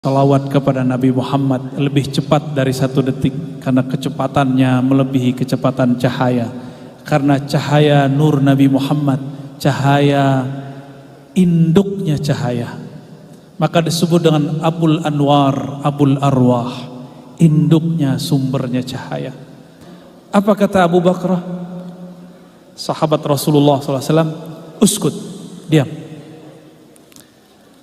Salawat kepada Nabi Muhammad lebih cepat dari 1 detik karena kecepatannya melebihi kecepatan cahaya. Karena cahaya nur Nabi Muhammad, cahaya induknya cahaya, maka disebut dengan Abul Anwar, Abul Arwah, induknya sumbernya cahaya. Apa kata Abu Bakrah, sahabat Rasulullah SAW? Uskut, diam.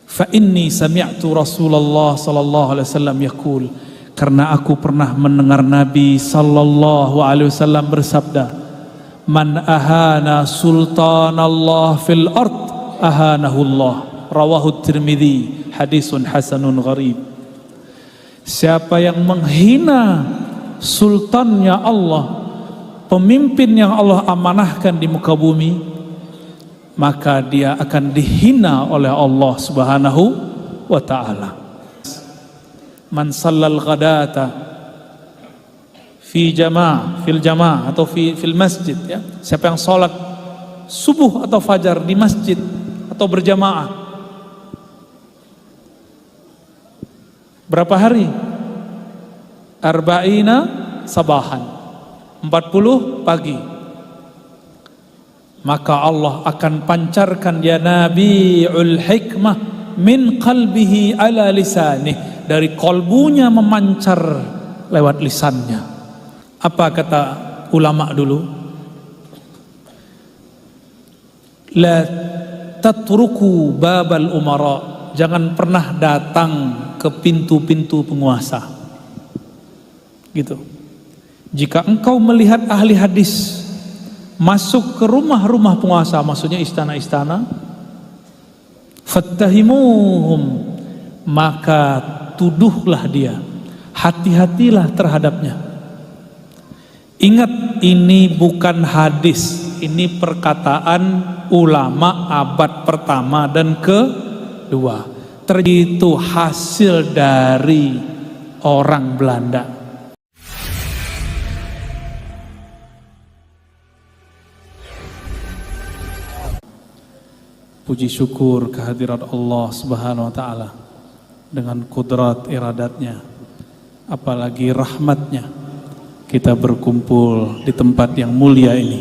Fa inni sami'tu Rasulullah sallallahu alaihi wasallam yaqul, karena aku pernah mendengar Nabi sallallahu alaihi wasallam bersabda, man ahana sultanallah fil ard ahanahu Allah, rawahu Tirmidzi, hadisun hasanun gharib. Siapa yang menghina sultannya Allah, pemimpin yang Allah amanahkan di muka bumi, maka dia akan dihina oleh Allah Subhanahu wa ta'ala. Man sallal ghadata fi jamaah, fil jamaah atau fil masjid, ya. Siapa yang salat subuh atau fajar di masjid atau berjamaah, berapa hari? Arba'ina sabahan, 40 pagi. Maka Allah akan pancarkan ya Nabiul Hikmah min qalbihi ala lisanih, dari kolbunya memancar lewat lisannya. Apa kata ulama dulu? La tatruku babal umara, jangan pernah datang ke pintu-pintu penguasa. Gitu. Jika engkau melihat ahli hadis masuk ke rumah-rumah penguasa, maksudnya istana-istana, fattahimuhum, maka tuduhlah dia, hati-hatilah terhadapnya. Ingat, ini bukan hadis, ini perkataan ulama abad pertama dan kedua. Itu hasil dari orang Belanda. Puji syukur kehadirat Allah Subhanahu wa ta'ala dengan kudrat iradatnya, apalagi rahmatnya, kita berkumpul di tempat yang mulia ini,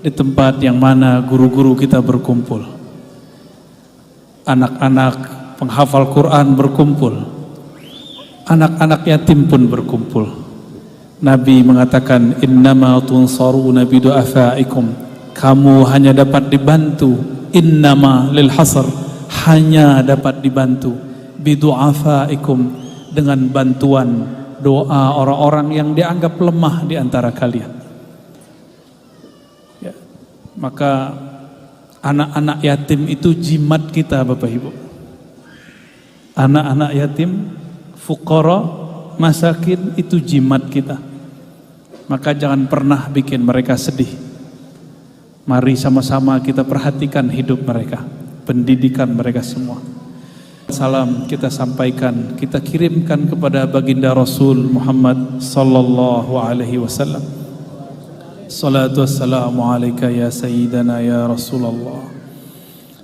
di tempat yang mana guru-guru kita berkumpul, anak-anak penghafal Quran berkumpul, anak-anak yatim pun berkumpul. Nabi mengatakan, innama tunsaruna bidu'afaikum, kamu hanya dapat dibantu, innama lil hasr, hanya dapat dibantu, bidu'afaikum, dengan bantuan doa orang-orang yang dianggap lemah di antara kalian. Ya. Maka anak-anak yatim itu jimat kita, Bapak Ibu. Anak-anak yatim, fuqara, masakin, itu jimat kita. Maka jangan pernah bikin mereka sedih. Mari sama-sama kita perhatikan hidup mereka, pendidikan mereka semua. Salam kita sampaikan, kita kirimkan kepada baginda Rasul Muhammad sallallahu alaihi wasallam. Salatu wassalamu alaika ya sayyidana ya Rasulullah.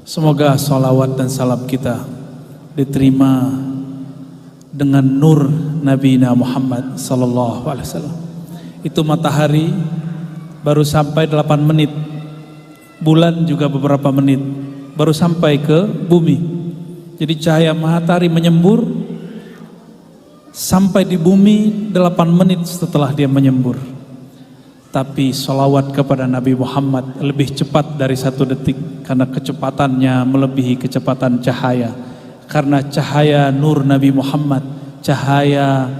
Semoga salawat dan salam kita diterima dengan nur Nabi Muhammad sallallahu alaihi wasallam. Itu matahari baru sampai 8 menit, bulan juga beberapa menit baru sampai ke bumi. Jadi cahaya matahari menyembur sampai di bumi 8 menit setelah dia menyembur. Tapi salawat kepada Nabi Muhammad lebih cepat dari 1 detik karena kecepatannya melebihi kecepatan cahaya. Karena cahaya nur Nabi Muhammad, cahaya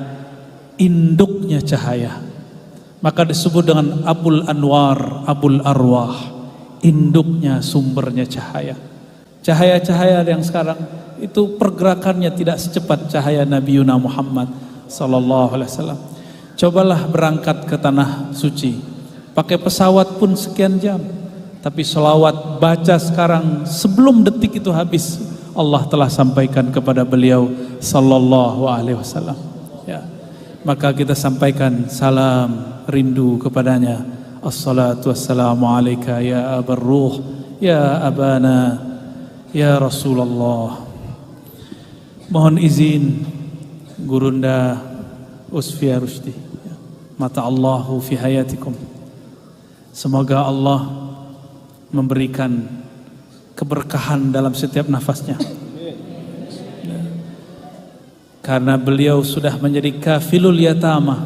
induknya cahaya, maka disebut dengan Abul Anwar, Abul Arwah, induknya sumbernya cahaya. Cahaya-cahaya yang sekarang itu pergerakannya tidak secepat cahaya Nabi Muhammad sallallahu alaihi wasallam. Cobalah berangkat ke tanah suci, pakai pesawat pun sekian jam, tapi selawat baca sekarang sebelum detik itu habis, Allah telah sampaikan kepada beliau sallallahu alaihi wasallam. Ya. Maka kita sampaikan salam rindu kepadanya. Assalatu wassalamu alaika ya abar ruh, ya abana, ya Rasulullah. Mohon izin Gurunda Usfia Rusdi, mata Allahu fi hayatikum. Semoga Allah memberikan keberkahan dalam setiap nafasnya. Karena beliau sudah menjadi kafilul yatama,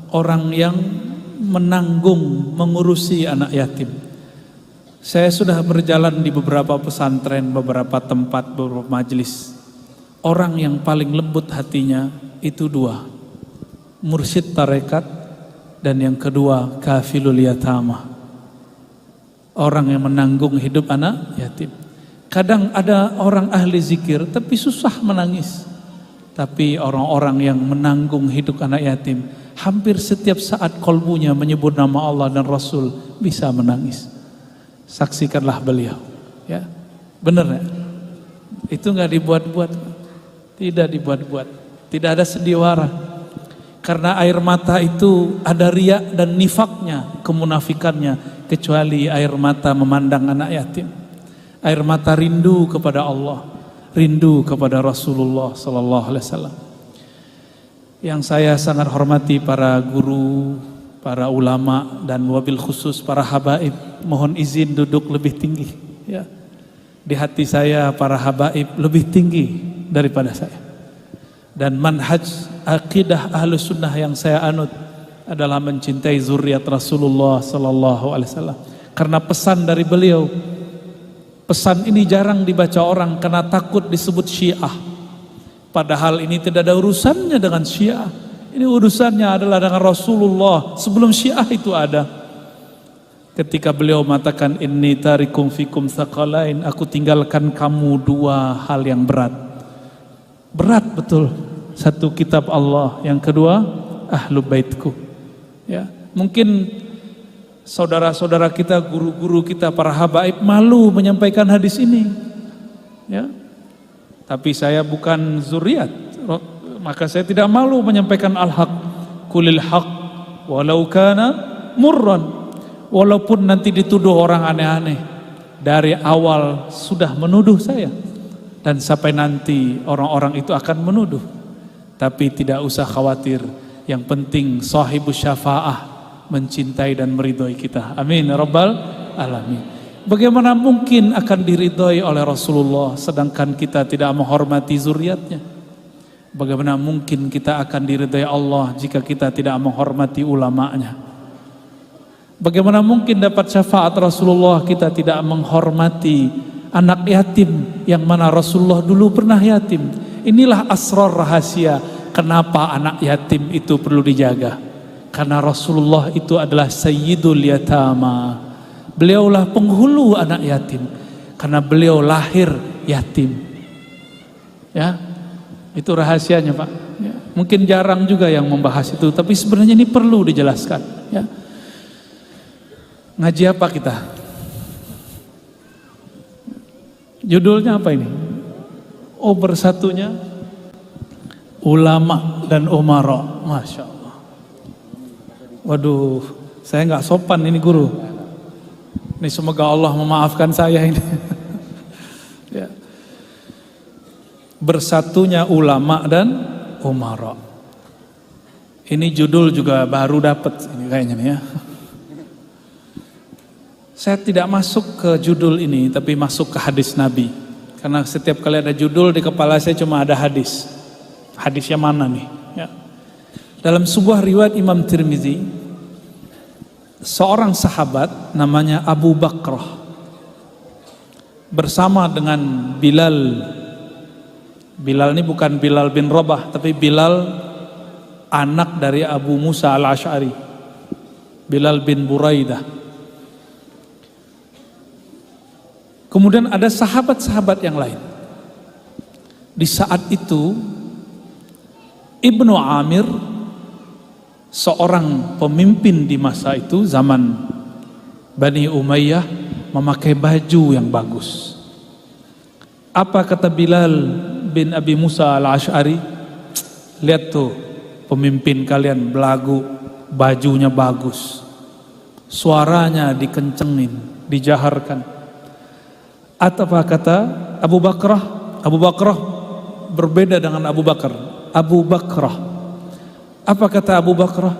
orang yang menanggung, mengurusi anak yatim. Saya sudah berjalan di beberapa pesantren, beberapa tempat, beberapa majelis. Orang yang paling lembut hatinya itu dua, mursyid tarekat, dan yang kedua kafilul yatama, orang yang menanggung hidup anak yatim. Kadang ada orang ahli zikir tapi susah menangis, tapi orang-orang yang menanggung hidup anak yatim hampir setiap saat kolbunya menyebut nama Allah dan Rasul bisa menangis. Saksikanlah beliau, ya, benar ya? Itu nggak dibuat-buat, tidak dibuat-buat, tidak ada sendiwara. Karena air mata itu ada riya dan nifaknya, kemunafikannya, kecuali air mata memandang anak yatim. Air mata rindu kepada Allah, rindu kepada Rasulullah sallallahu alaihi wasallam. Yang saya sangat hormati para guru, para ulama, dan wabil khusus para habaib, mohon izin duduk lebih tinggi, ya. Di hati saya para habaib lebih tinggi daripada saya. Dan manhaj akidah ahlus sunnah yang saya anut adalah mencintai zuriat Rasulullah sallallahu alaihi wasallam. Karena pesan dari beliau, pesan ini jarang dibaca orang karena takut disebut Syiah. Padahal ini tidak ada urusannya dengan Syiah. Ini urusannya adalah dengan Rasulullah sebelum Syiah itu ada. Ketika beliau mengatakan inni tarikum fikum tsaqalain, aku tinggalkan kamu dua hal yang berat. Berat betul. Satu kitab Allah, yang kedua ahlu baitku. Ya, mungkin saudara-saudara kita, guru-guru kita, para habaib malu menyampaikan hadis ini. Ya. Tapi saya bukan zuriat, maka saya tidak malu menyampaikan al-haq. Kulil haq walau kana murran. Walaupun nanti dituduh orang aneh-aneh, dari awal sudah menuduh saya, dan sampai nanti orang-orang itu akan menuduh. Tapi tidak usah khawatir, yang penting sahibus syafa'ah mencintai dan meridhoi kita. Amin ya rabbal alamin. Bagaimana mungkin akan diridhoi oleh Rasulullah sedangkan kita tidak menghormati zuriatnya? Bagaimana mungkin kita akan diridhoi Allah jika kita tidak menghormati ulamanya? Bagaimana mungkin dapat syafaat Rasulullah kita tidak menghormati anak yatim yang mana Rasulullah dulu pernah yatim? Inilah asrar rahasia kenapa anak yatim itu perlu dijaga. Karena Rasulullah itu adalah sayyidul yatama. Beliaulah penghulu anak yatim. Karena beliau lahir yatim. Ya, itu rahasianya, Pak. Ya, mungkin jarang juga yang membahas itu, tapi sebenarnya ini perlu dijelaskan. Ya. Ngaji apa kita? Judulnya apa ini? Oh, bersatunya ulama dan umara. Masya Allah. Waduh, saya nggak sopan ini guru. Ini semoga Allah memaafkan saya ini. Ya. Bersatunya ulama dan umara. Ini judul juga baru dapat ini kayaknya nih ya. Saya tidak masuk ke judul ini, tapi masuk ke hadis Nabi. Karena setiap kali ada judul di kepala saya cuma ada hadis. Hadisnya mana nih? Ya. Dalam sebuah riwayat Imam Tirmizi, seorang sahabat namanya Abu Bakrah bersama dengan Bilal. Bilal ini bukan Bilal bin Rabah, tapi Bilal anak dari Abu Musa al-Ash'ari. Bilal bin Buraidah. Kemudian ada sahabat-sahabat yang lain. Di saat itu Ibnu Amir, seorang pemimpin di masa itu, zaman Bani Umayyah, memakai baju yang bagus. Apa kata Bilal bin Abi Musa al-Ash'ari? Lihat tuh, pemimpin kalian belagu, bajunya bagus, suaranya dikencengin, dijaharkan. Apa kata Abu Bakrah? Abu Bakrah, berbeda dengan Abu Bakar. Abu Bakrah. Apa kata Abu Bakrah?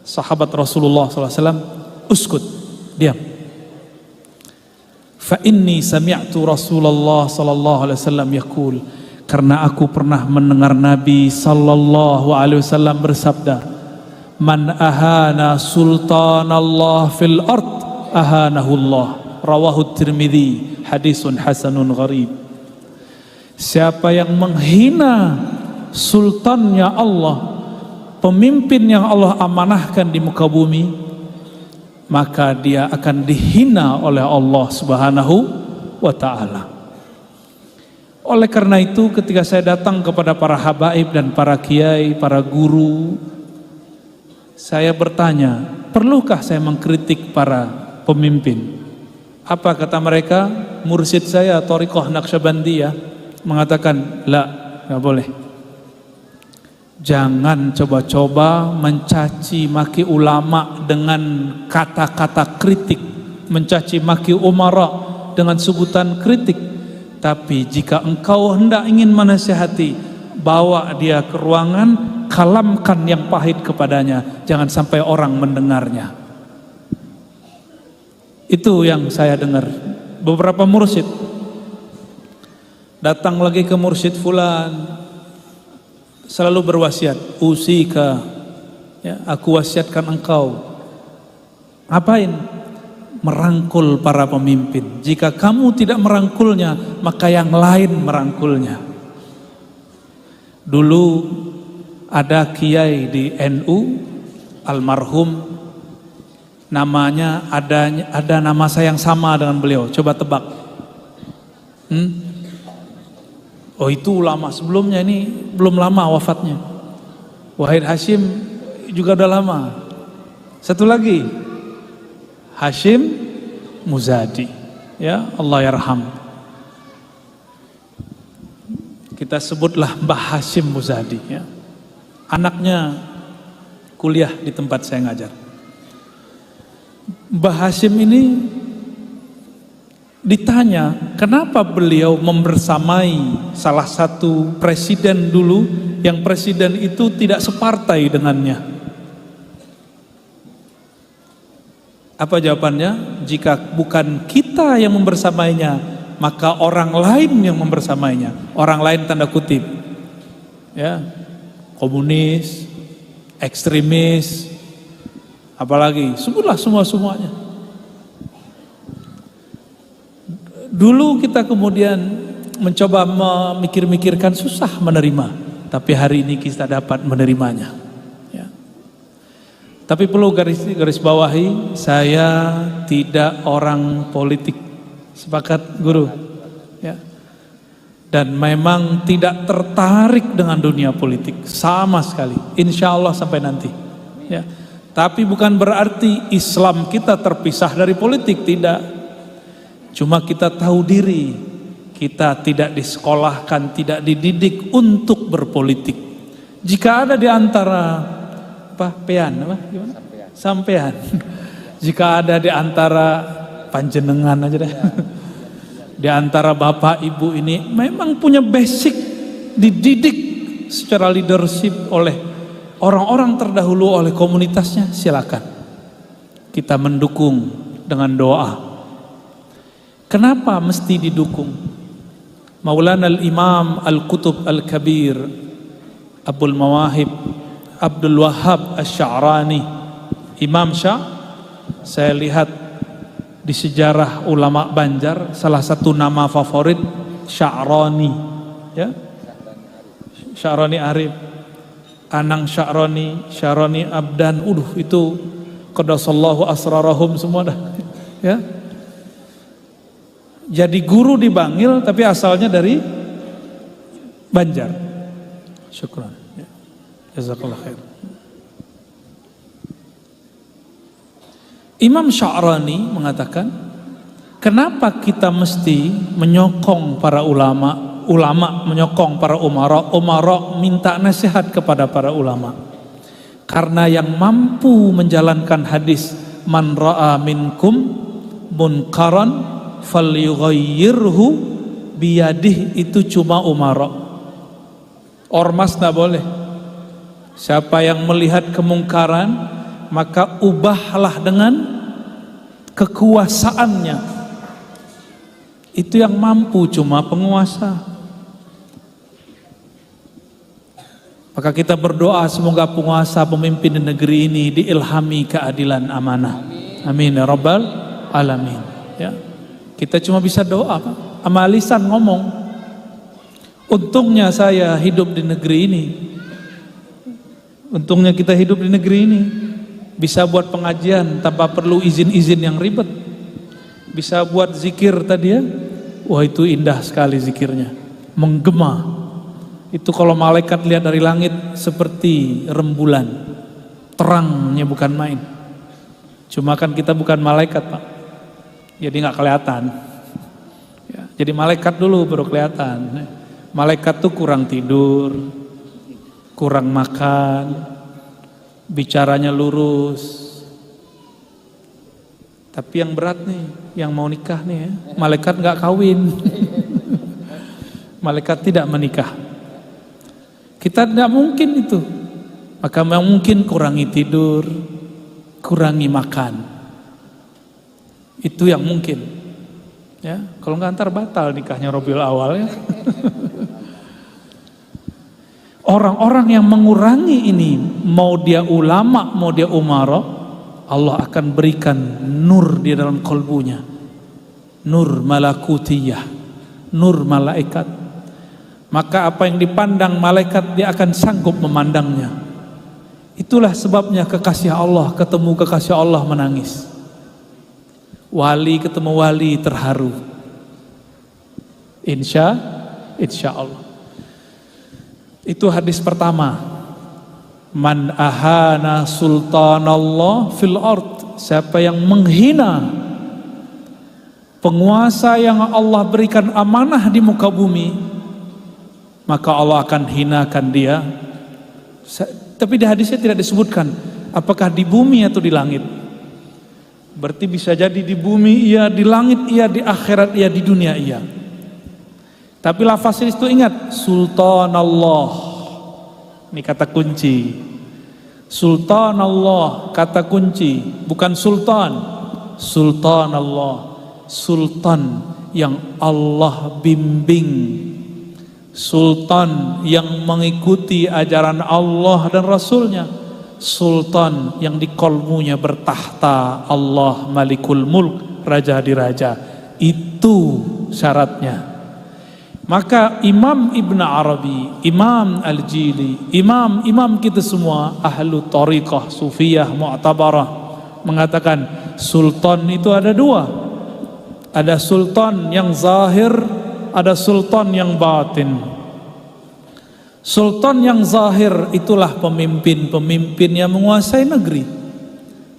Sahabat Rasulullah SAW, uskut, diam. Fa inni sami'tu Rasulullah sallallahu alaihi wasallam yaqul, karena aku pernah mendengar Nabi sallallahu alaihi wasallam bersabda, man ahana sultanallah fil ard ahanahu Allah. Rawahu Tirmidzi, hadisun hasanun gharib. Siapa yang menghina sultannya Allah, pemimpin yang Allah amanahkan di muka bumi, maka dia akan dihina oleh Allah Subhanahu wa ta'ala. Oleh karena itu, ketika saya datang kepada para habaib dan para kiai, para guru, saya bertanya, perlukah saya mengkritik para pemimpin? Apa kata mereka? Mursyid saya Thariqah Naqsyabandiyah mengatakan, la, nggak boleh. Jangan coba-coba mencaci maki ulama dengan kata-kata kritik, mencaci maki umara dengan sebutan kritik. Tapi jika engkau hendak ingin menasihati, bawa dia ke ruangan, kalamkan yang pahit kepadanya, jangan sampai orang mendengarnya. Itu yang saya dengar. Beberapa mursyid datang lagi ke mursyid fulan, selalu berwasiat, usika, ya, aku wasiatkan engkau. Ngapain? Merangkul para pemimpin. Jika kamu tidak merangkulnya, maka yang lain merangkulnya. Dulu ada kiai di NU, almarhum, namanya ada nama saya yang sama dengan beliau. Coba tebak. Oh, itu ulama sebelumnya, ini belum lama wafatnya. Wahid Hashim juga udah lama. Satu lagi, Hashim Muzadi, ya, Allah yarham. Kita sebutlah Mbah Hashim Muzadi, ya. Anaknya kuliah di tempat saya ngajar. Mbah Hashim ini ditanya, kenapa beliau membersamai salah satu presiden dulu, yang presiden itu tidak separtai dengannya. Apa jawabannya? Jika bukan kita yang membersamainya, maka orang lain yang membersamainya. Orang lain tanda kutip, ya, komunis, ekstremis, apalagi, sebutlah semuanya. Dulu kita kemudian mencoba memikir-mikirkan, susah menerima, tapi hari ini kita dapat menerimanya, ya. Tapi perlu garis bawahi, saya tidak orang politik, sepakat guru, ya. Dan memang tidak tertarik dengan dunia politik sama sekali, insya Allah sampai nanti, ya. Tapi bukan berarti Islam kita terpisah dari politik, tidak. Cuma kita tahu diri, kita tidak disekolahkan, tidak dididik untuk berpolitik. Jika ada di antara sampean. Jika ada di antara panjenengan aja deh. Di antara bapak ibu ini memang punya basic, dididik secara leadership oleh orang-orang terdahulu, oleh komunitasnya, silakan. Kita mendukung dengan doa. Kenapa mesti didukung? Maulana al-Imam Al-Qutub Al-Kabir Abul Mawahib Abdul Wahhab Asy-Sya'rani, Imam saya lihat di sejarah ulama Banjar, salah satu nama favorit Sya'rani, ya, Sya'rani Arif, Anang Sya'rani Abdan, itu qadasallahu asrarahum semua dah, ya. Jadi guru di Bangil tapi asalnya dari Banjar. Syukran, ya. Jazakallah khair. Imam Sya'rani mengatakan, kenapa kita mesti menyokong para ulama menyokong para umara minta nasihat kepada para ulama? Karena yang mampu menjalankan hadis man ra'a minkum munkaran falyughayyirhu biyadih itu cuma umara. Ormas tidak boleh. Siapa yang melihat kemungkaran, maka ubahlah dengan kekuasaannya. Itu yang mampu cuma penguasa. Maka kita berdoa semoga penguasa pemimpin di negeri ini diilhami keadilan amanah. Amin ya rabbal alamin. Ya. Kita cuma bisa doa, Pak. Sama lisan ngomong. Untungnya saya hidup di negeri ini. Untungnya kita hidup di negeri ini. Bisa buat pengajian tanpa perlu izin-izin yang ribet. Bisa buat zikir tadi ya. Wah, itu indah sekali zikirnya. Menggema. Itu kalau malaikat lihat dari langit seperti rembulan. Terangnya bukan main. Cuma kan kita bukan malaikat, Pak. Jadi nggak kelihatan. Ya, jadi malaikat dulu baru kelihatan. Malaikat tuh kurang tidur, kurang makan, bicaranya lurus. Tapi yang berat nih, yang mau nikah nih ya, malaikat nggak kawin. Malaikat tidak menikah. Kita tidak mungkin itu. Maka mungkin kurangi tidur, kurangi makan. Itu yang mungkin. Ya, kalau nggak antar batal nikahnya Rabiul Awal ya. Orang-orang yang mengurangi ini, mau dia ulama, mau dia umara, Allah akan berikan nur di dalam kalbunya. Nur malakutiyah, nur malaikat. Maka apa yang dipandang malaikat dia akan sanggup memandangnya. Itulah sebabnya kekasih Allah ketemu kekasih Allah menangis. Wali ketemu wali terharu. Insya Allah. Itu hadis pertama. Man ahana sultanallah fil ard. Siapa yang menghina penguasa yang Allah berikan amanah di muka bumi, maka Allah akan hinakan dia. Tapi di hadisnya tidak disebutkan apakah di bumi atau di langit. Berarti bisa jadi di bumi iya, di langit iya, di akhirat iya, di dunia iya. Tapi lafaz itu ingat, Sultanallah. Ini kata kunci. Sultanallah kata kunci, bukan sultan. Sultanallah, sultan yang Allah bimbing. Sultan yang mengikuti ajaran Allah dan Rasulnya. Sultan yang di kolmunya bertahta Allah Malikul Mulk, Raja di Raja. Itu syaratnya. Maka Imam Ibn Arabi, Imam Al-Jili, imam kita semua ahlu tariqah, sufiyah, mu'tabarah, mengatakan sultan itu ada dua. Ada sultan yang zahir, ada sultan yang batin. Sultan yang zahir itulah pemimpin-pemimpin yang menguasai negeri.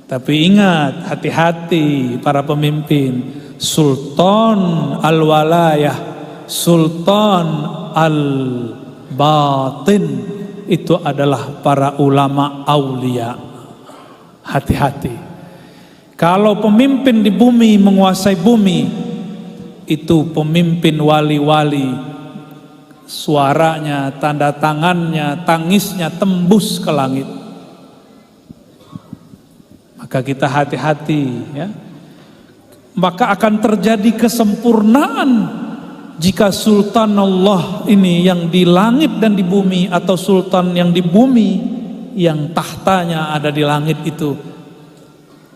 Tapi ingat, hati-hati para pemimpin. Sultan al-walayah, sultan al-batin itu adalah para ulama aulia. Hati-hati. Kalau pemimpin di bumi menguasai bumi, itu pemimpin wali-wali. Suaranya, tanda tangannya, tangisnya tembus ke langit. Maka kita hati-hati ya. Maka akan terjadi kesempurnaan jika sultan Allah ini yang di langit dan di bumi, atau sultan yang di bumi yang tahtanya ada di langit itu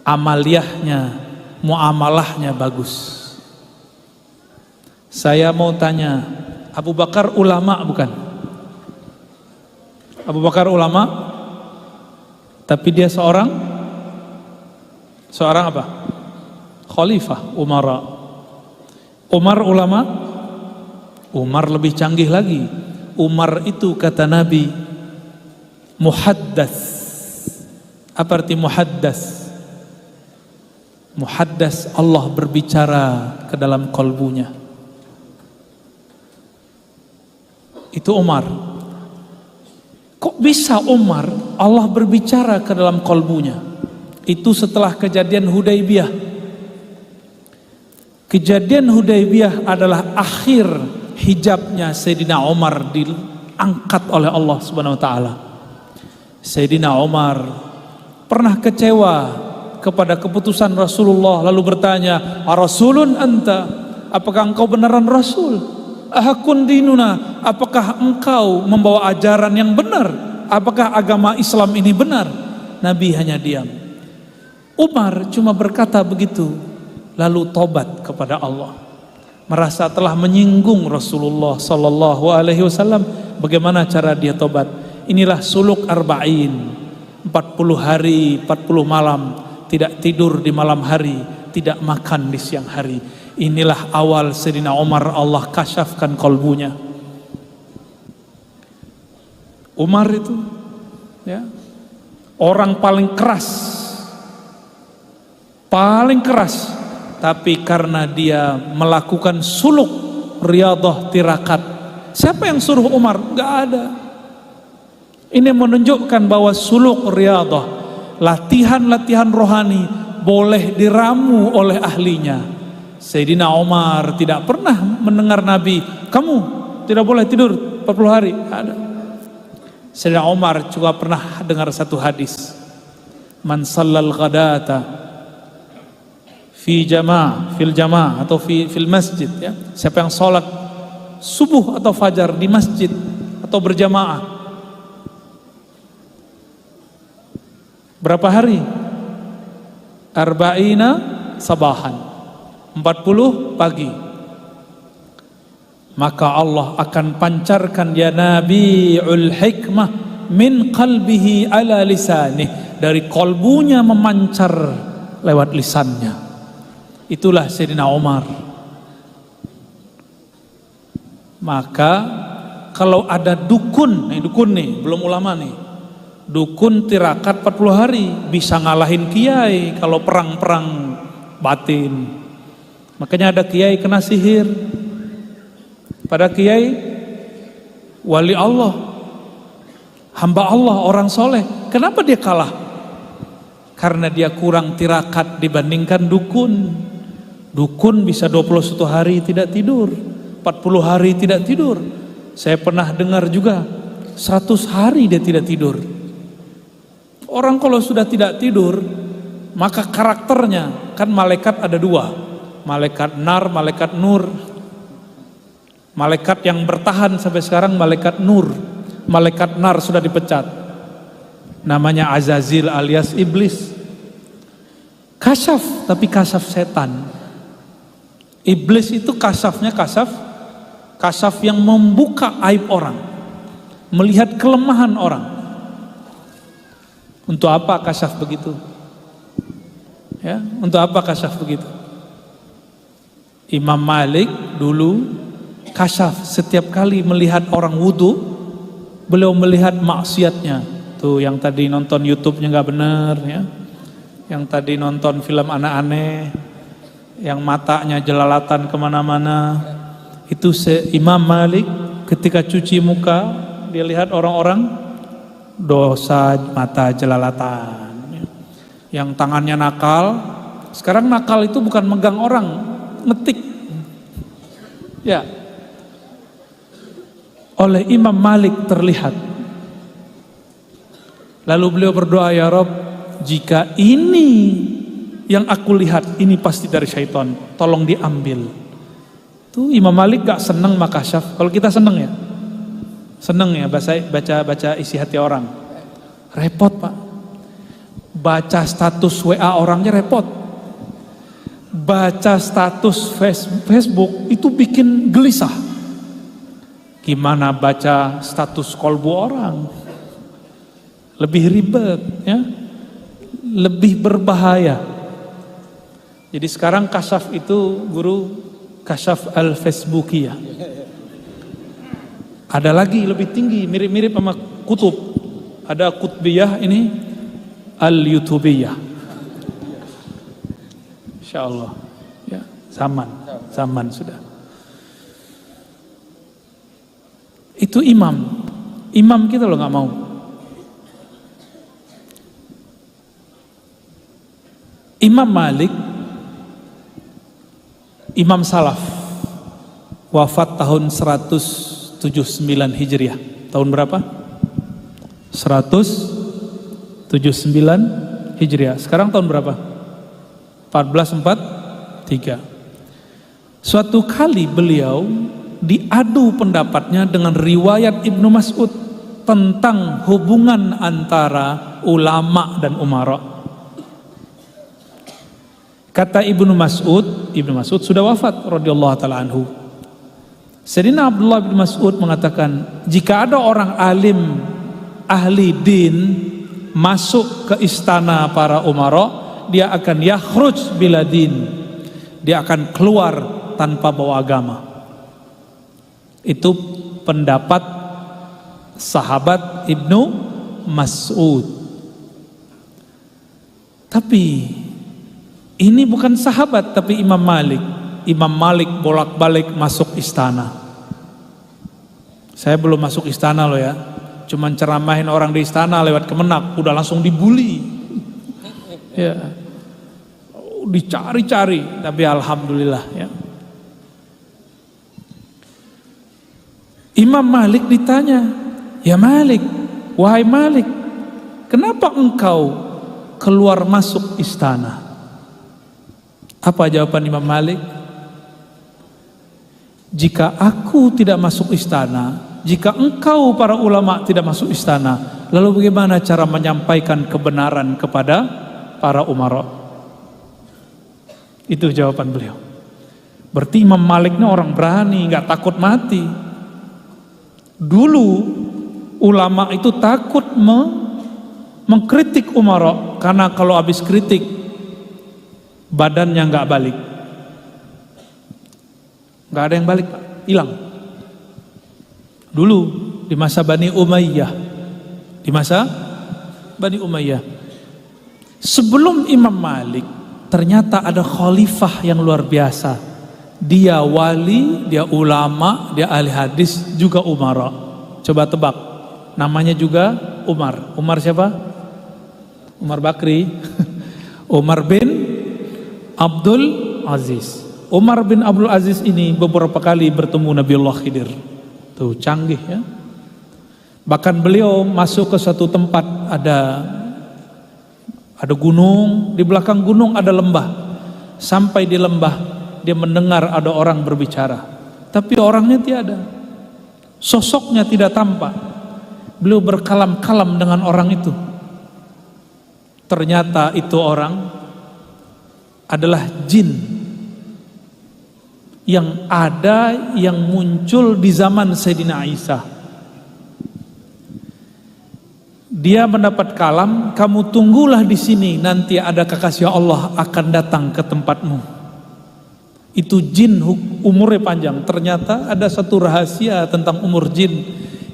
amaliyahnya, muamalahnya bagus. Saya mau tanya, Abu Bakar ulama bukan? Abu Bakar ulama, tapi dia seorang apa? Khalifah, umara. Umar ulama? Umar lebih canggih lagi. Umar itu kata Nabi muhaddas. Apa arti muhaddas? Muhaddas, Allah berbicara ke dalam kalbunya. Itu Umar. Kok bisa Umar Allah berbicara ke dalam kalbunya? Itu setelah kejadian Hudaybiyah. Kejadian Hudaybiyah adalah akhir hijabnya Sayyidina Umar diangkat oleh Allah Subhanahu wa taala. Sayyidina Umar pernah kecewa kepada keputusan Rasulullah, lalu bertanya, "Arasulun anta?" Apakah engkau beneran rasul? "Ahakun dinuna?" Apakah engkau membawa ajaran yang benar? Apakah agama Islam ini benar? Nabi hanya diam. Umar cuma berkata begitu, lalu tobat kepada Allah. Merasa telah menyinggung Rasulullah sallallahu alaihi wasallam. Bagaimana cara dia tobat? Inilah suluk arba'in, 40 hari 40 malam, tidak tidur di malam hari, tidak makan di siang hari. Inilah awal Sayyidina Umar, Allah kasyafkan kolbunya. Umar itu ya, orang paling keras, tapi karena dia melakukan suluk riyadhah tirakat. Siapa yang suruh Umar? Gak ada. Ini menunjukkan bahwa suluk riyadhah, latihan-latihan rohani, boleh diramu oleh ahlinya. Sayyidina Umar tidak pernah mendengar Nabi, "Kamu tidak boleh tidur 40 hari." Ada. Sayyidina Umar juga pernah dengar satu hadis, "Man sallal ghadata fil jamaah atau fil masjid," ya. Siapa yang sholat subuh atau fajar di masjid atau berjamaah, berapa hari? Arba'ina sabahan, 40 pagi. Maka Allah akan pancarkan ya nabiul hikmah min qalbihi ala lisanih, dari kolbunya memancar lewat lisannya. Itulah Sayyidina Umar. Maka kalau ada dukun nih, belum ulama nih, dukun tirakat 40 hari bisa ngalahin kiai kalau perang-perang batin. Makanya ada kiai kena sihir, pada kiai wali Allah, hamba Allah, orang soleh. Kenapa dia kalah? Karena dia kurang tirakat dibandingkan dukun. Dukun bisa 21 hari tidak tidur, 40 hari tidak tidur. Saya pernah dengar juga 100 hari dia tidak tidur. Orang kalau sudah tidak tidur, maka karakternya, kan malaikat ada dua, malaikat nar, malaikat nur. Malaikat yang bertahan sampai sekarang malaikat nur. Malaikat nar sudah dipecat, namanya Azazil alias iblis. Kasyaf, tapi kasyaf setan. Iblis itu kasyafnya kasyaf yang membuka aib orang, melihat kelemahan orang. Untuk apa kasyaf begitu? Ya, untuk apa kasyaf begitu? Imam Malik dulu kasyaf setiap kali melihat orang wudu, beliau melihat maksiatnya. Tuh yang tadi nonton YouTube-nya nggak benar, ya. Yang tadi nonton film aneh-aneh, yang matanya jelalatan kemana-mana. Itu Imam Malik ketika cuci muka, dia lihat orang-orang dosa mata jelalatan. Yang tangannya nakal, sekarang nakal itu bukan megang orang, ngetik. Ya. Oleh Imam Malik terlihat. Lalu beliau berdoa, "Ya Rabb, jika ini yang aku lihat, ini pasti dari syaitan, tolong diambil." Tuh Imam Malik gak seneng makasyaf. Kalau kita seneng ya, seneng ya baca isi hati orang. Repot Pak, baca status WA orangnya repot. Baca status Facebook itu bikin gelisah. Gimana baca status kolbu orang? Lebih ribet ya, lebih berbahaya. Jadi sekarang kasyaf itu guru kasyaf al-Facebookiyah. Ada lagi lebih tinggi, mirip-mirip sama kutub. Ada kutbiyah, ini al-YouTubiyah. Insyaallah ya, zaman sudah. Itu imam kita loh nggak mau. Imam Malik, imam salaf, wafat tahun 179 Hijriah. Tahun berapa? 179 Hijriah. Sekarang tahun berapa? 1443. Suatu kali beliau diadu pendapatnya dengan riwayat Ibnu Mas'ud tentang hubungan antara ulama dan umara. Kata Ibnu Mas'ud sudah wafat radhiyallahu taala anhu. Sayyidina Abdullah bin Mas'ud mengatakan, jika ada orang alim ahli din masuk ke istana para umara, dia akan yakhruj bila din, dia akan keluar tanpa bawa agama. Itu pendapat sahabat Ibnu Mas'ud. Tapi ini bukan sahabat, tapi Imam Malik. Imam Malik bolak-balik masuk istana. Saya belum masuk istana loh ya, cuman ceramahin orang di istana lewat Kemenak, udah langsung dibully ya, dicari-cari. Tapi alhamdulillah ya. Imam Malik ditanya, ya Malik, wahai Malik, kenapa engkau keluar masuk istana? Apa jawaban Imam Malik? Jika aku tidak masuk istana, jika engkau para ulama tidak masuk istana, lalu bagaimana cara menyampaikan kebenaran kepada para umara? Itu jawaban beliau. Berarti Imam Malik ini orang berani, nggak takut mati. Dulu ulama itu takut mengkritik umara, karena kalau habis kritik badannya nggak balik, nggak ada yang balik, Pak, hilang. Dulu di masa Bani Umayyah, sebelum Imam Malik, ternyata ada khalifah yang luar biasa. Dia wali, dia ulama, dia ahli hadis, juga umara. Coba tebak, namanya juga Umar. Umar siapa? Umar Bakri. Umar bin Abdul Aziz. Umar bin Abdul Aziz ini beberapa kali bertemu Nabiullah Khidir. Tuh canggih ya. Bahkan beliau masuk ke suatu tempat, ada gunung, di belakang gunung ada lembah. Sampai di lembah dia mendengar ada orang berbicara, tapi orangnya tiada, sosoknya tidak tampak. Beliau berkalam-kalam dengan orang itu. Ternyata itu orang adalah jin yang ada, yang muncul di zaman Sayyidina Isa. Dia mendapat kalam, kamu tunggulah di sini, nanti ada kekasih Allah akan datang ke tempatmu. Itu jin, umurnya panjang. Ternyata ada satu rahasia tentang umur jin.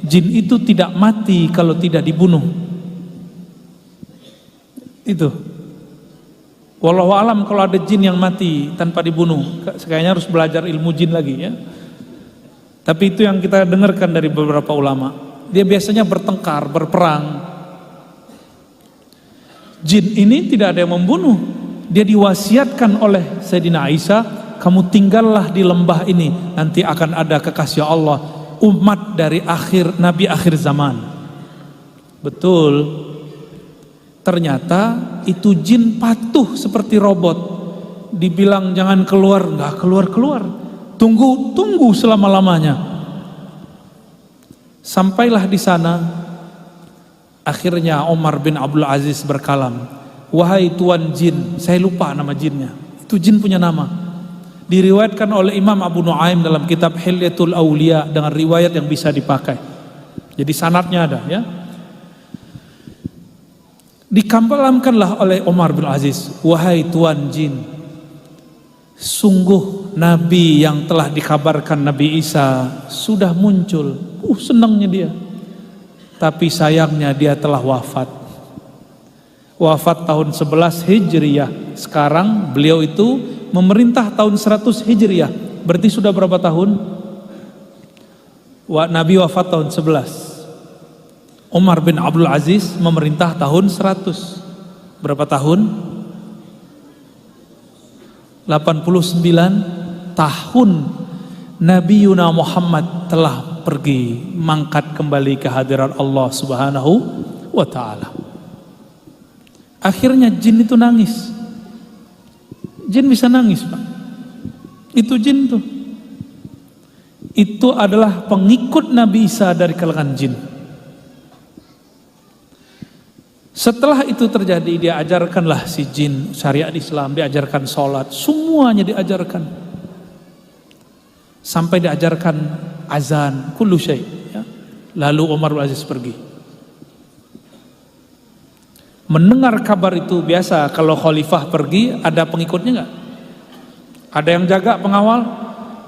Jin itu tidak mati kalau tidak dibunuh. Itu. Wallahu alam kalau ada jin yang mati tanpa dibunuh, kayaknya harus belajar ilmu jin lagi ya. Tapi itu yang kita dengarkan dari beberapa ulama. Dia biasanya bertengkar, berperang. Jin ini tidak ada yang membunuh. Dia diwasiatkan oleh Sayyidina Isa, kamu tinggallah di lembah ini, nanti akan ada kekasih Allah, umat dari Nabi akhir zaman. Betul. Ternyata itu jin patuh seperti robot. Dibilang jangan keluar, nggak keluar. Tunggu selama-lamanya. Sampailah di sana. Akhirnya Umar bin Abdul Aziz berkalam, wahai tuan jin, saya lupa nama jinnya. Itu jin punya nama. Diriwayatkan oleh Imam Abu Nuaim dalam kitab Hilyatul Auliya dengan riwayat yang bisa dipakai. Jadi sanadnya ada ya. Dikalamkanlah oleh Umar bin Aziz, wahai tuan jin, sungguh Nabi yang telah dikabarkan Nabi Isa sudah muncul. Senangnya dia. Tapi sayangnya dia telah wafat. Wafat tahun 11 Hijriah. Sekarang beliau itu memerintah tahun 100 Hijriah. Berarti sudah berapa tahun? Nabi wafat tahun 11. Umar bin Abdul Aziz memerintah tahun 100. Berapa tahun? 89 tahun. Nabi Yuna Muhammad telah pergi mangkat kembali ke hadirat Allah Subhanahu wa ta'ala. Akhirnya jin itu nangis. Jin bisa nangis, Pak. Itu jin tuh. Itu adalah pengikut Nabi Isa dari kalangan jin. Setelah itu terjadi, dia ajarkanlah si jin syariat Islam, diajarkan sholat, semuanya diajarkan. Sampai diajarkan azan, kullu syai. Ya. Lalu Umar bin Aziz pergi. Mendengar kabar itu biasa, kalau khalifah pergi ada pengikutnya enggak? Ada yang jaga pengawal?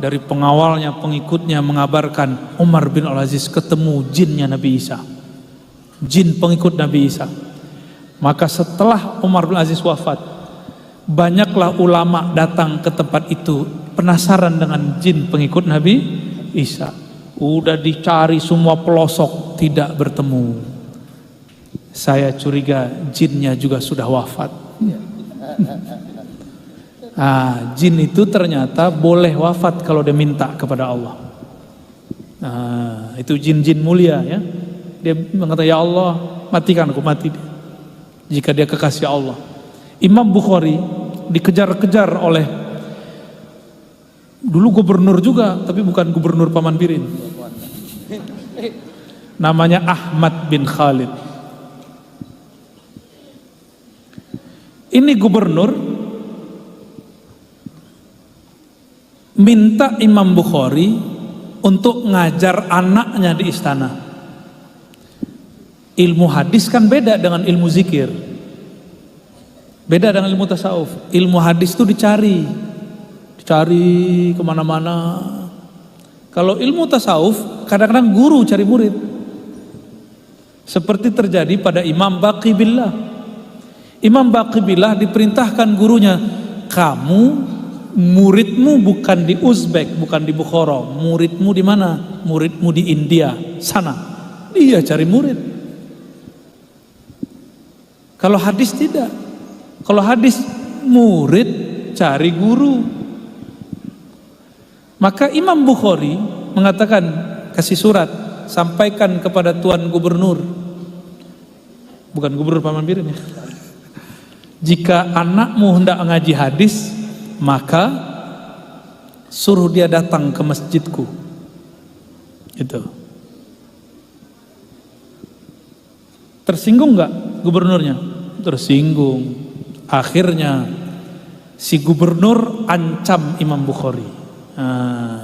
Dari pengawalnya, pengikutnya mengabarkan Umar bin Aziz ketemu jinnya Nabi Isa. Jin pengikut Nabi Isa. Maka setelah Umar bin Aziz wafat, banyaklah ulama datang ke tempat itu penasaran dengan jin pengikut Nabi Isa. Udah dicari semua pelosok, tidak bertemu. Saya curiga jinnya juga sudah wafat. Jin itu ternyata boleh wafat kalau dia minta kepada Allah. Itu jin-jin mulia ya. Dia mengatakan, ya Allah, matikan aku, mati dia. Jika dia kekasih Allah. Imam Bukhari dikejar-kejar oleh, dulu gubernur juga, tapi bukan gubernur Paman Birin. Namanya Ahmad bin Khalid. Ini gubernur minta Imam Bukhari untuk ngajar anaknya di istana. Ilmu hadis kan beda dengan ilmu zikir, beda dengan ilmu tasawuf. Ilmu hadis itu dicari kemana-mana. Kalau ilmu tasawuf kadang-kadang guru cari murid, seperti terjadi pada Imam Baqi Billah. Imam Baqi Billah diperintahkan gurunya, kamu muridmu bukan di Uzbek, bukan di Bukhara, muridmu di mana? Muridmu di India sana. Dia cari murid. Kalau hadis tidak. Kalau hadis murid cari guru. Maka Imam Bukhari mengatakan, kasih surat, sampaikan kepada Tuan Gubernur, bukan Gubernur Paman Birin ya. Jika anakmu hendak ngaji hadis, maka suruh dia datang ke masjidku. Itu. Tersinggung nggak gubernurnya? Tersinggung. Akhirnya si gubernur ancam Imam Bukhari.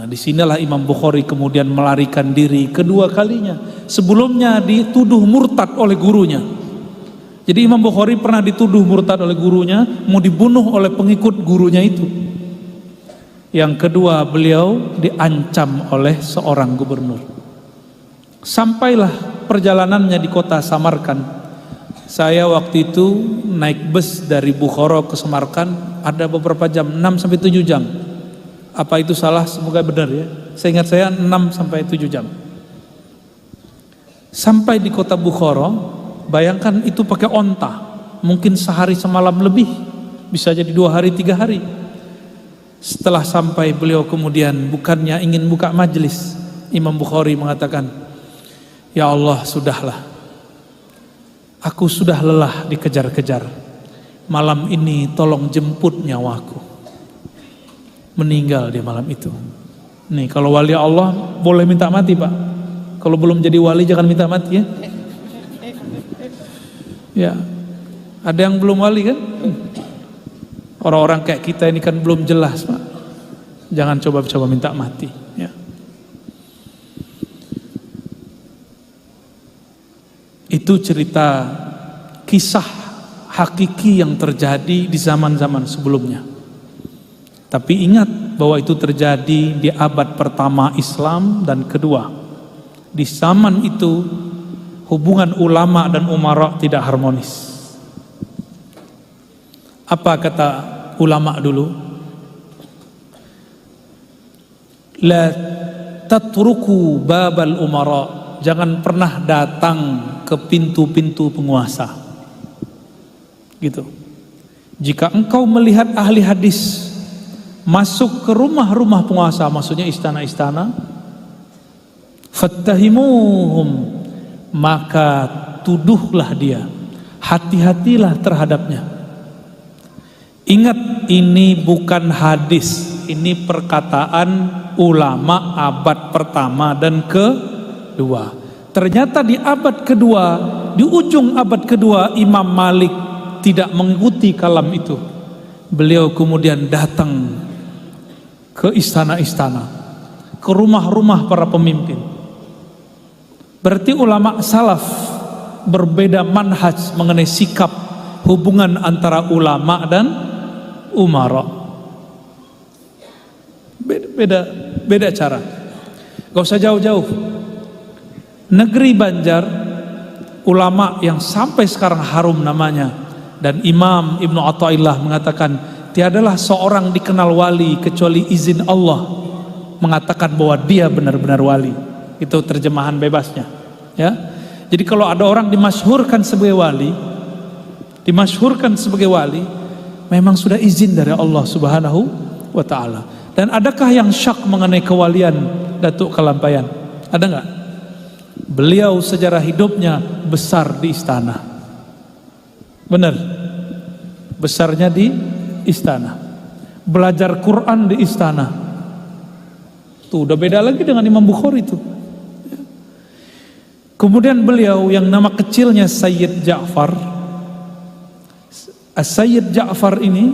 Disinilah Imam Bukhari kemudian melarikan diri kedua kalinya. Sebelumnya dituduh murtad oleh gurunya. Jadi Imam Bukhari pernah dituduh murtad oleh gurunya, mau dibunuh oleh pengikut gurunya itu. Yang kedua, beliau diancam oleh seorang gubernur. Sampailah perjalanannya di kota Samarkand. Saya waktu itu naik bus dari Bukhara ke Samarkand ada beberapa jam, 6-7 jam. Apa itu salah? Semoga benar ya. Seingat saya 6-7 jam. Sampai di kota Bukhara, bayangkan itu pakai onta, mungkin sehari semalam lebih, bisa jadi 2 hari 3 hari. Setelah sampai, beliau kemudian bukannya ingin buka majelis, Imam Bukhari mengatakan, ya Allah, sudahlah, aku sudah lelah dikejar-kejar, malam ini tolong jemput nyawaku. Meninggal dia malam itu. Nih, kalau wali Allah boleh minta mati, Pak. Kalau belum jadi wali jangan minta mati ya. Ya, ada yang belum wali kan? Orang-orang kayak kita ini kan belum jelas, Pak. Jangan coba-coba minta mati. Ya. Itu cerita kisah hakiki yang terjadi di zaman-zaman sebelumnya. Tapi ingat bahwa itu terjadi di abad pertama Islam dan kedua. Di zaman itu hubungan ulama dan umara tidak harmonis. Apa kata ulama dulu? La tatruku babal umara. Jangan pernah datang ke pintu-pintu penguasa. Gitu. Jika engkau melihat ahli hadis masuk ke rumah-rumah penguasa, maksudnya istana-istana, fattahimuhum, maka tuduhlah dia, hati-hatilah terhadapnya. Ingat, ini bukan hadis, ini perkataan ulama abad pertama dan kedua. Ternyata di abad kedua, di ujung abad kedua, Imam Malik tidak mengikuti kalam itu. Beliau kemudian datang ke istana-istana, ke rumah-rumah para pemimpin. Berarti ulama salaf berbeda manhaj mengenai sikap hubungan antara ulama dan umara. Beda cara. Gak usah jauh-jauh. Negeri Banjar, ulama yang sampai sekarang harum namanya, dan Imam Ibnu Athaillah mengatakan tiadalah seorang dikenal wali kecuali izin Allah mengatakan bahwa dia benar-benar wali. Itu terjemahan bebasnya, ya. Jadi kalau ada orang dimasyhurkan sebagai wali, memang sudah izin dari Allah Subhanahu wa taala. Dan adakah yang syak mengenai kewalian Datuk Kalampayan? Ada enggak? Beliau sejarah hidupnya besar di istana. Benar. Besarnya di istana. Belajar Quran di istana. Tuh udah beda lagi dengan Imam Bukhari itu. Kemudian beliau yang nama kecilnya Sayyid Ja'far. Sayyid Ja'far ini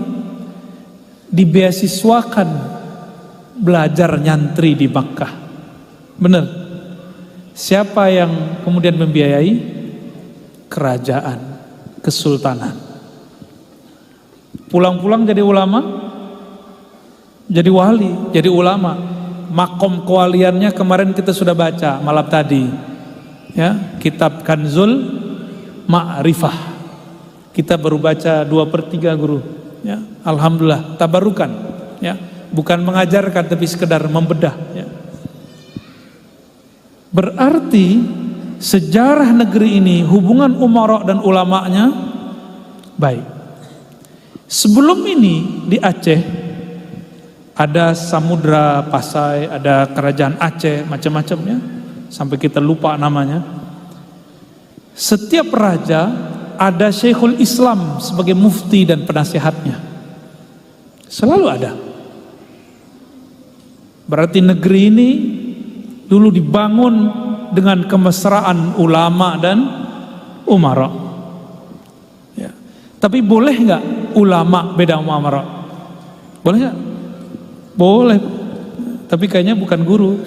dibeasiswakan belajar nyantri di Makkah. Benar. Siapa yang kemudian membiayai? Kerajaan, kesultanan. Pulang-pulang jadi ulama, jadi wali, jadi ulama. Makom kewaliannya kemarin kita sudah baca malam tadi, ya, kitab Kanzul Ma'rifah. Kita baru baca 2/3 guru, ya. Alhamdulillah, tabarukan, ya. Bukan mengajarkan tapi sekedar membedah, ya. Berarti sejarah negeri ini, hubungan umara dan ulamanya baik. Sebelum ini di Aceh ada Samudra Pasai, ada kerajaan Aceh, macam-macamnya, sampai kita lupa namanya. Setiap raja ada Syekhul Islam sebagai mufti dan penasihatnya. Selalu ada. Berarti negeri ini dulu dibangun dengan kemesraan ulama dan umara, ya. Tapi boleh nggak ulama beda umara? Boleh nggak? Boleh. Tapi kayaknya bukan guru.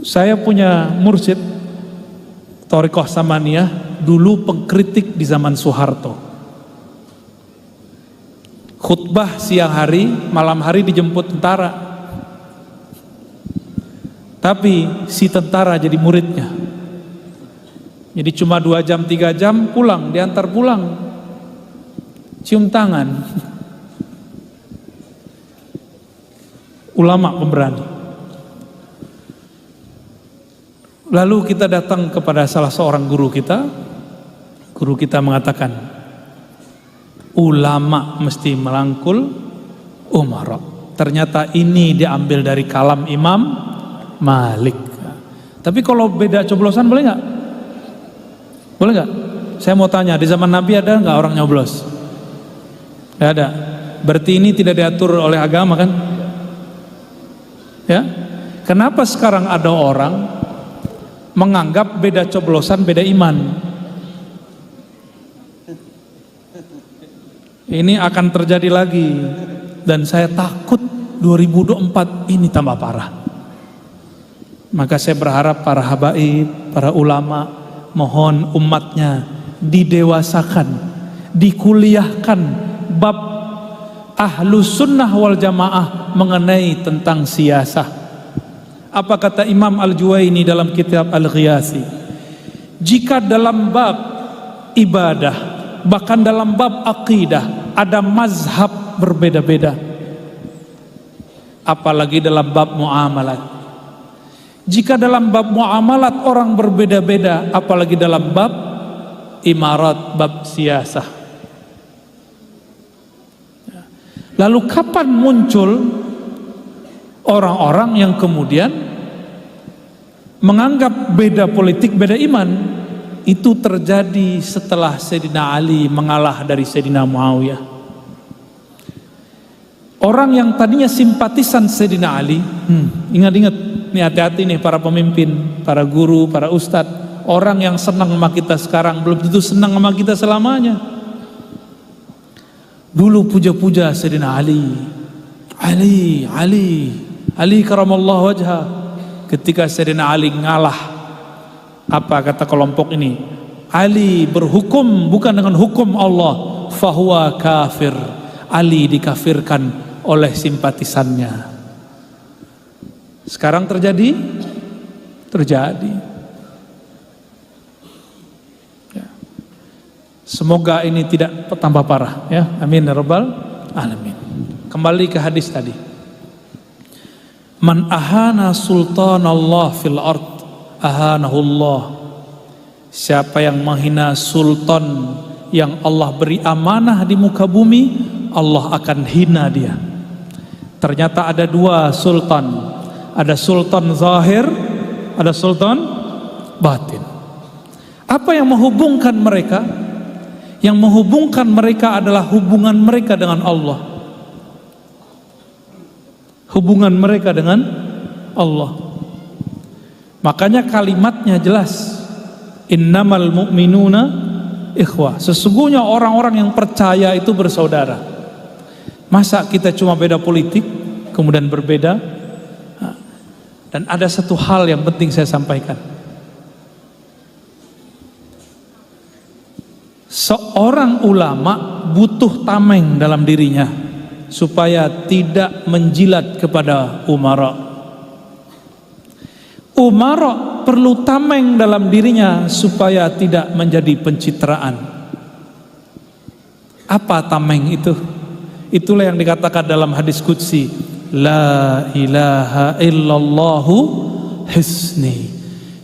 Saya punya mursyid Thariqah Samaniyah, dulu pengkritik di zaman Soeharto. Khutbah siang hari, malam hari dijemput tentara. Tapi si tentara jadi muridnya. Jadi cuma 2 jam 3 jam pulang, diantar pulang, cium tangan. Ulama pemberani. Lalu kita datang kepada salah seorang guru kita. Guru kita mengatakan, ulama mesti melangkul umara. Ternyata ini diambil dari kalam Imam Malik. Tapi kalau beda coblosan boleh nggak? Boleh nggak? Saya mau tanya, di zaman Nabi ada nggak orang nyoblos? Nggak ada. Berarti ini tidak diatur oleh agama kan? Ya. Kenapa sekarang ada orang menganggap beda coblosan beda iman? Ini akan terjadi lagi, dan saya takut 2024 ini tambah parah. Maka saya berharap para habaib, para ulama, mohon umatnya didewasakan, dikuliahkan bab ahlus sunnah wal jamaah mengenai tentang siyasah. Apa kata Imam Al-Juwaini dalam kitab Al-Ghiyasi? Jika dalam bab ibadah, bahkan dalam bab akidah ada mazhab berbeda-beda, apalagi dalam bab muamalat. Jika dalam bab muamalat orang berbeda-beda, apalagi dalam bab imarat, bab siyasah. Lalu kapan muncul orang-orang yang kemudian menganggap beda politik, beda iman? Itu terjadi setelah Sayyidina Ali mengalah dari Sayyidina Muawiyah. Orang yang tadinya simpatisan Sayyidina Ali, ingat-ingat, nih hati-hati nih para pemimpin, para guru, para ustadz. Orang yang senang sama kita sekarang belum tentu senang sama kita selamanya. Dulu puja-puja Sayyidina Ali karamallahu wajha. Ketika Sayyidina Ali ngalah, apa kata kelompok ini? Ali berhukum bukan dengan hukum Allah, fahuwa kafir. Ali dikafirkan oleh simpatisannya. Sekarang terjadi. Ya. Semoga ini tidak tambah parah, ya. Amin ya rabbal alamin. Kembali ke hadis tadi. Man ahana sultanallah fil ard ahanahullah. Siapa yang menghina sultan yang Allah beri amanah di muka bumi, Allah akan hina dia. Ternyata ada dua sultan, ada sultan zahir, ada sultan batin. Apa yang menghubungkan mereka? Yang menghubungkan mereka adalah hubungan mereka dengan Allah. Hubungan mereka dengan Allah. Makanya kalimatnya jelas, innamal mu'minuna ikhwah. Sesungguhnya orang-orang yang percaya itu bersaudara. Masa kita cuma beda politik kemudian berbeda? Dan ada satu hal yang penting saya sampaikan. Seorang ulama butuh tameng dalam dirinya supaya tidak menjilat kepada umara. Umara perlu tameng dalam dirinya supaya tidak menjadi pencitraan. Apa tameng itu? Itulah yang dikatakan dalam hadis qudsi, la ilaha illallahu hisni.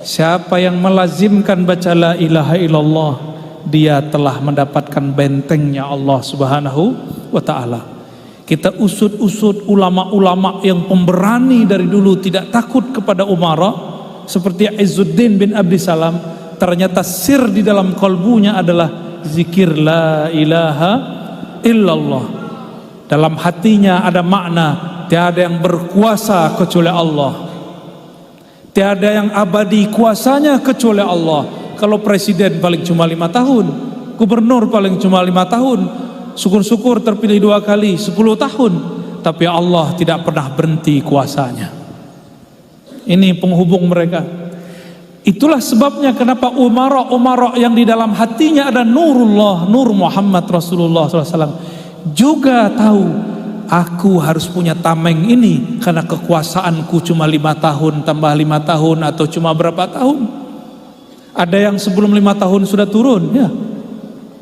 Siapa yang melazimkan baca la ilaha illallah, dia telah mendapatkan bentengnya Allah Subhanahu wa ta'ala. Kita usut-usut ulama-ulama yang pemberani dari dulu, tidak takut kepada umara, seperti Izzuddin bin Abdi Salam. Ternyata sir di dalam kalbunya adalah zikir la ilaha illallah. Dalam hatinya ada makna, tiada yang berkuasa kecuali Allah, tiada yang abadi kuasanya kecuali Allah. Kalau presiden paling cuma 5 tahun, gubernur paling cuma 5 tahun, syukur-syukur terpilih 2 kali 10 tahun, tapi Allah tidak pernah berhenti kuasanya. Ini penghubung mereka. Itulah sebabnya kenapa umara yang di dalam hatinya ada nurullah, nur Muhammad Rasulullah SAW, juga tahu aku harus punya tameng ini karena kekuasaanku cuma 5 tahun tambah 5 tahun atau cuma berapa tahun. Ada yang sebelum 5 tahun sudah turun, ya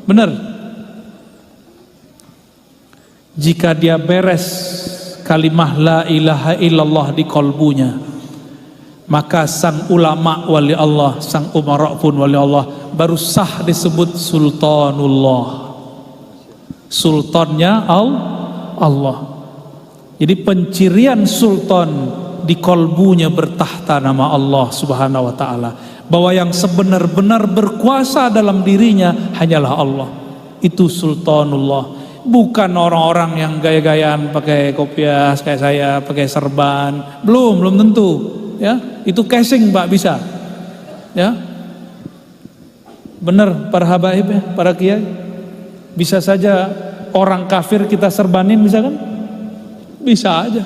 benar. Jika dia beres kalimah la ilaha illallah di kalbunya, maka sang ulama wali Allah, sang umara pun wali Allah, baru sah disebut sultanullah. Sultannya Allah. Jadi pencirian sultan di kalbunya bertahta nama Allah Subhanahu wa ta'ala, bahwa yang sebenar-benar berkuasa dalam dirinya hanyalah Allah. Itu sultanullah. Bukan orang-orang yang gaya-gayaan pakai kopiah kayak saya, pakai serban. Belum tentu, ya. Itu casing, Pak, bisa. Ya. Benar para habaib, ya, para kiai. Bisa saja orang kafir kita serbanin, bisa kan? Bisa aja.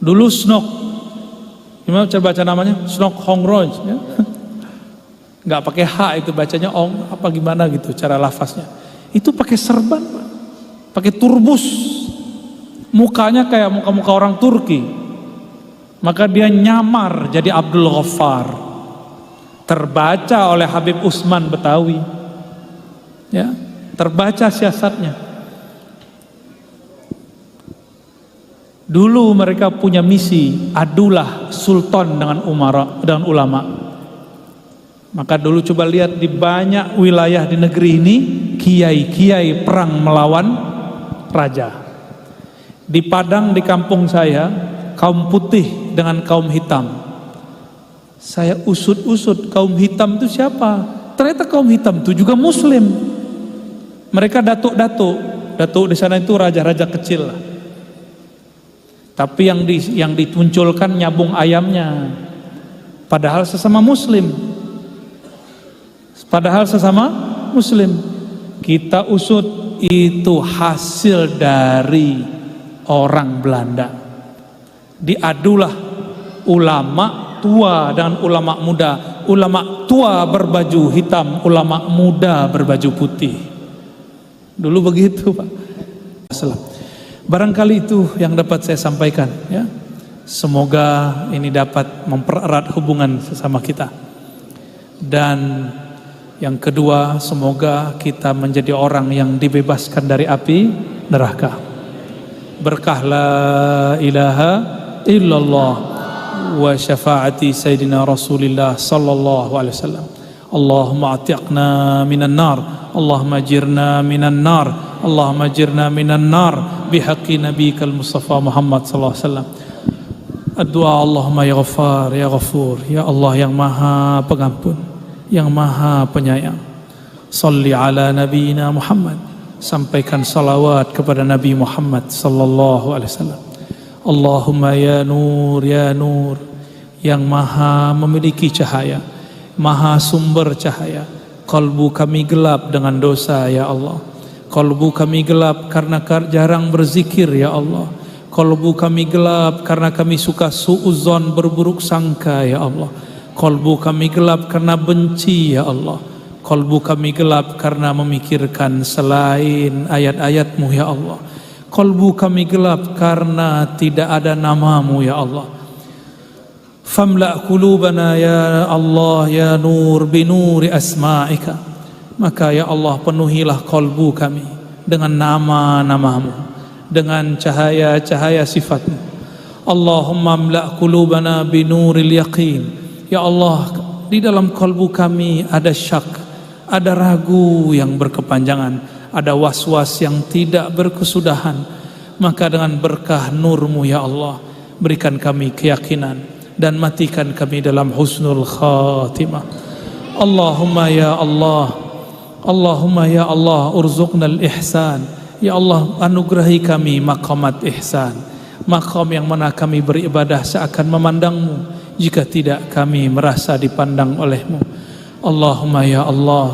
Dulu Snok, gimana cara baca namanya? Snok Hongroj, ya. Nggak pakai H itu bacanya Ong apa gimana gitu cara lafaznya. Itu pakai serban, Pak. Pakai turbus. Mukanya kayak muka-muka orang Turki. Maka dia nyamar jadi Abdul Ghaffar. Terbaca oleh Habib Usman Betawi. Ya, terbaca siasatnya. Dulu mereka punya misi, adulah sultan dengan umara, dengan ulama. Maka dulu coba lihat di banyak wilayah di negeri ini, kiai-kiai perang melawan raja. Di Padang, di kampung saya, kaum putih dengan kaum hitam. Saya usut-usut, kaum hitam itu siapa? Ternyata kaum hitam itu juga muslim. Mereka datuk-datuk. Datuk di sana itu raja-raja kecil lah. Tapi yang ditunculkan nyabung ayamnya. Padahal sesama muslim. Kita usut, itu hasil dari orang Belanda. Diadulah ulama tua dan ulama muda. Ulama tua berbaju hitam, ulama muda berbaju putih. Dulu begitu, Pak. Barangkali itu yang dapat saya sampaikan, ya. Semoga ini dapat mempererat hubungan sesama kita. Dan yang kedua, semoga kita menjadi orang yang dibebaskan dari api neraka. Berkah la ilaha illallah wa syafaati sayyidina Rasulillah sallallahu alaihi wasallam. Allahumma atiqna minan nar, Allahumma jirna minan nar, Allahumma jirna minan nar bihaqqi nabiyikal Mustafa Muhammad sallallahu alaihi wasallam. Doa Allahumma ya Ghaffar ya Ghafur, ya Allah yang Maha Pengampun, yang Maha Penyayang. Salli ala nabiyina Muhammad, sampaikan salawat kepada Nabi Muhammad sallallahu alaihi wasallam. Allahumma ya Nur, yang Maha memiliki cahaya, Maha sumber cahaya. Kalbu kami gelap dengan dosa ya Allah. Kalbu kami gelap karena jarang berzikir ya Allah. Kalbu kami gelap karena kami suka suudzon, berburuk sangka ya Allah. Kalbu kami gelap karena benci ya Allah. Kalbu kami gelap karena memikirkan selain ayat-ayat-Mu ya Allah. Kalbu kami gelap karena tidak ada nama-Mu ya Allah. Famla' qulubana ya Allah ya Nur binuri asma'ika. Maka ya Allah penuhilah kalbu kami dengan nama-nama-Mu, dengan cahaya-cahaya sifat-Mu. Allahumma amla' qulubana binuril yaqin. Ya Allah, di dalam kalbu kami ada syak, ada ragu yang berkepanjangan, ada was-was yang tidak berkesudahan. Maka dengan berkah nur-Mu ya Allah, berikan kami keyakinan dan matikan kami dalam husnul khatimah. Allahumma ya Allah, Allahumma ya Allah, urzuqnal ihsan. Ya Allah, anugerahi kami maqamat ihsan, maqam yang mana kami beribadah seakan memandang-Mu, jika tidak kami merasa dipandang oleh-Mu. Allahumma ya Allah,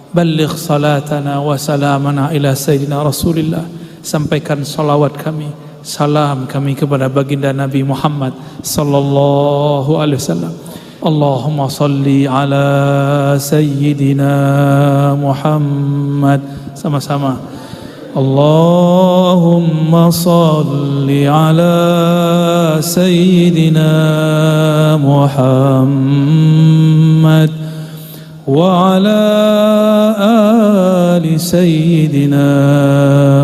balligh salatana wa salamana ila sayyidina Rasulillah. Sampaikan salawat kami, salam kami kepada baginda Nabi Muhammad sallallahu alaihi wasallam. Allahumma salli ala sayyidina Muhammad. Sama-sama. Allahumma salli ala sayyidina Muhammad wa ala ali sayyidina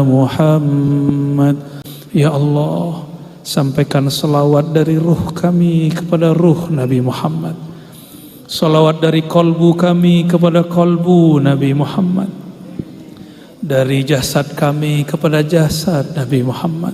Muhammad. Ya Allah, sampaikan salawat dari ruh kami kepada ruh Nabi Muhammad, salawat dari kalbu kami kepada kalbu Nabi Muhammad, dari jasad kami kepada jasad Nabi Muhammad.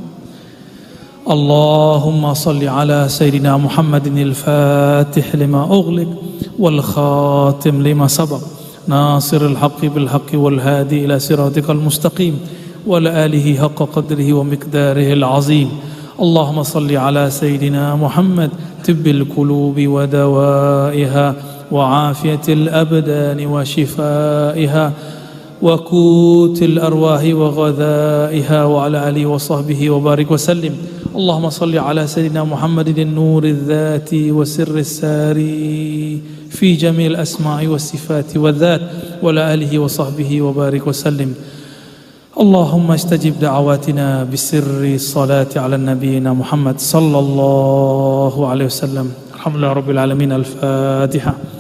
Allahumma salli ala Sayyidina Muhammadin al-Fatih lima ughliq wal khatim lima sabaq, nasiril haqqi bil haqqi wal hadi ila siratikal mustaqim wa ala alihi haqqa qadrihi wa miqdarihi al-azim. Allahumma salli ala Sayyidina Muhammad tibbil qulubi wa dawaiha wa afiyatil abdani wa shifaiha وقوت الأرواح وغذائها وعلى آله وصحبه وبارك وسلم. اللهم صل على سيدنا محمد النور الذاتي وسر الساري في جميع الأسماء والصفات والذات وعلى آله وصحبه وبارك وسلم. اللهم استجب دعواتنا بسر الصلاة على نبينا محمد صلى الله عليه وسلم. الحمد لله رب العالمين. الفاتحة.